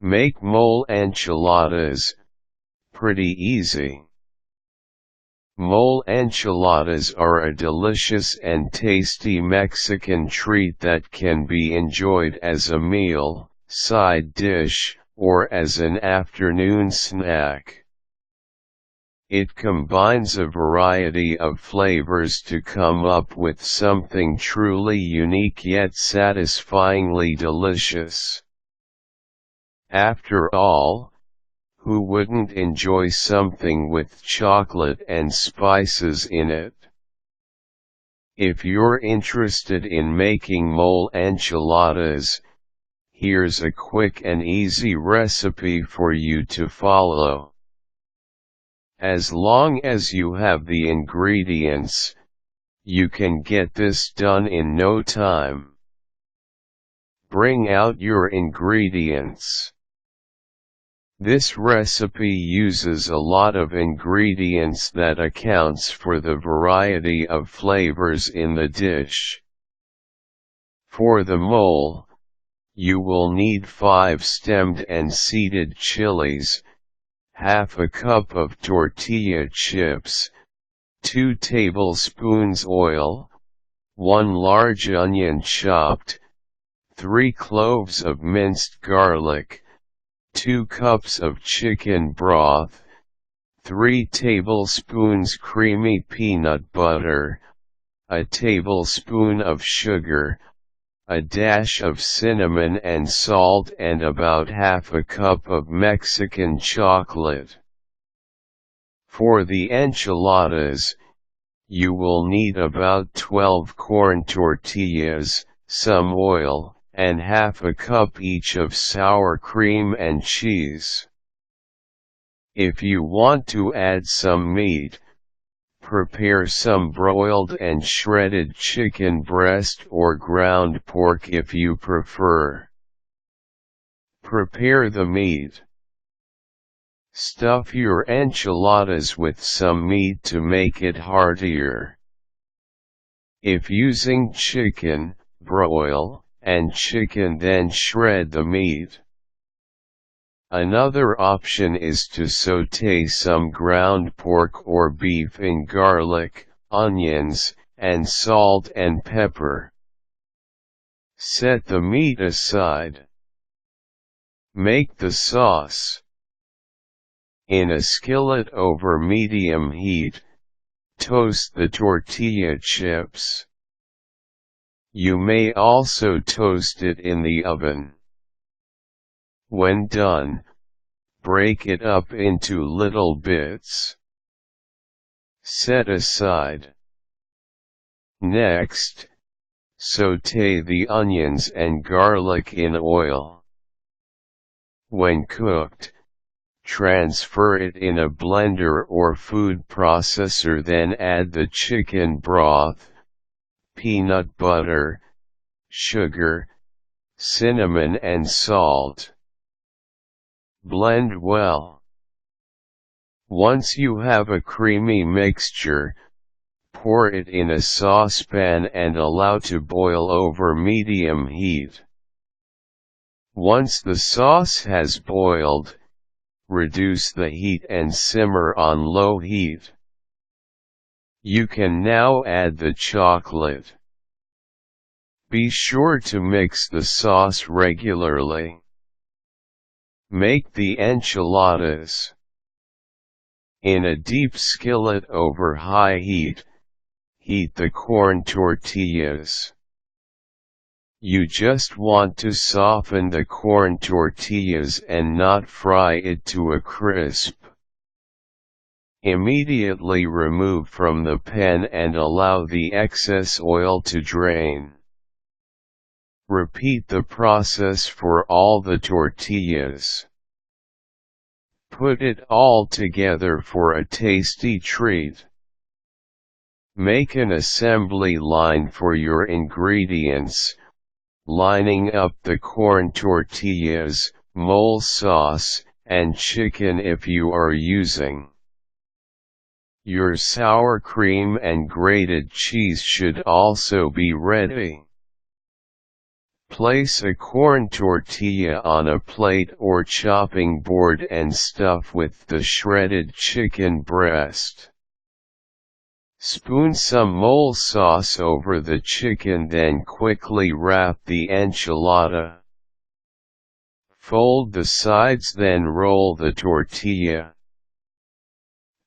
Make mole enchiladas. Pretty easy. Mole enchiladas are a delicious and tasty Mexican treat that can be enjoyed as a meal, side dish, or as an afternoon snack. It combines a variety of flavors to come up with something truly unique yet satisfyingly delicious. After all, who wouldn't enjoy something with chocolate and spices in it? If you're interested in making mole enchiladas, here's a quick and easy recipe for you to follow. As long as you have the ingredients, you can get this done in no time. Bring out your ingredients. This recipe uses a lot of ingredients that accounts for the variety of flavors in the dish. For the mole, you will need 5 stemmed and seeded chilies, half a cup of tortilla chips, 2 tablespoons oil, 1 large onion chopped, 3 cloves of minced garlic, 2 cups of chicken broth, 3 tablespoons creamy peanut butter, a tablespoon of sugar, a dash of cinnamon and salt, and about half a cup of Mexican chocolate. For the enchiladas, you will need about 12 corn tortillas, some oil, and half a cup each of sour cream and cheese. If you want to add some meat, prepare some broiled and shredded chicken breast or ground pork if you prefer. Prepare the meat. Stuff your enchiladas with some meat to make it heartier. If using chicken, broil and chicken, then shred the meat. Another option is to sauté some ground pork or beef in garlic, onions, and salt and pepper. Set the meat aside. Make the sauce. In a skillet over medium heat, toast the tortilla chips. You may also toast it in the oven. When done, break it up into little bits. Set aside. Next, sauté the onions and garlic in oil. When cooked, transfer it in a blender or food processor, then add the chicken broth, peanut butter, sugar, cinnamon and salt. Blend well. Once you have a creamy mixture, pour it in a saucepan and allow to boil over medium heat. Once the sauce has boiled, reduce the heat and simmer on low heat. You can now add the chocolate. Be sure to mix the sauce regularly. Make the enchiladas. In a deep skillet over high heat, heat the corn tortillas. You just want to soften the corn tortillas and not fry it to a crisp. Immediately remove from the pan and allow the excess oil to drain. Repeat the process for all the tortillas. Put it all together for a tasty treat. Make an assembly line for your ingredients, lining up the corn tortillas, mole sauce, and chicken if you are using. Your sour cream and grated cheese should also be ready. Place a corn tortilla on a plate or chopping board and stuff with the shredded chicken breast. Spoon some mole sauce over the chicken, then quickly wrap the enchilada. Fold the sides, then roll the tortilla.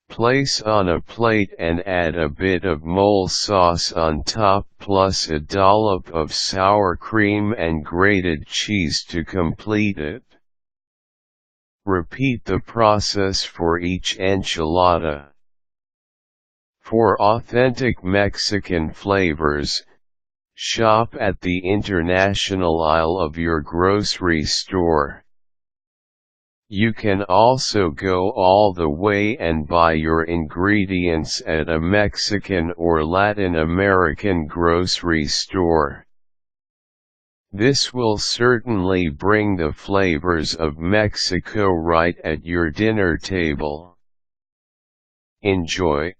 Place on a plate and add a bit of mole sauce on top plus a dollop of sour cream and grated cheese to complete it. Repeat the process for each enchilada. For authentic Mexican flavors, shop at the international aisle of your grocery store. You can also go all the way and buy your ingredients at a Mexican or Latin American grocery store. This will certainly bring the flavors of Mexico right at your dinner table. Enjoy.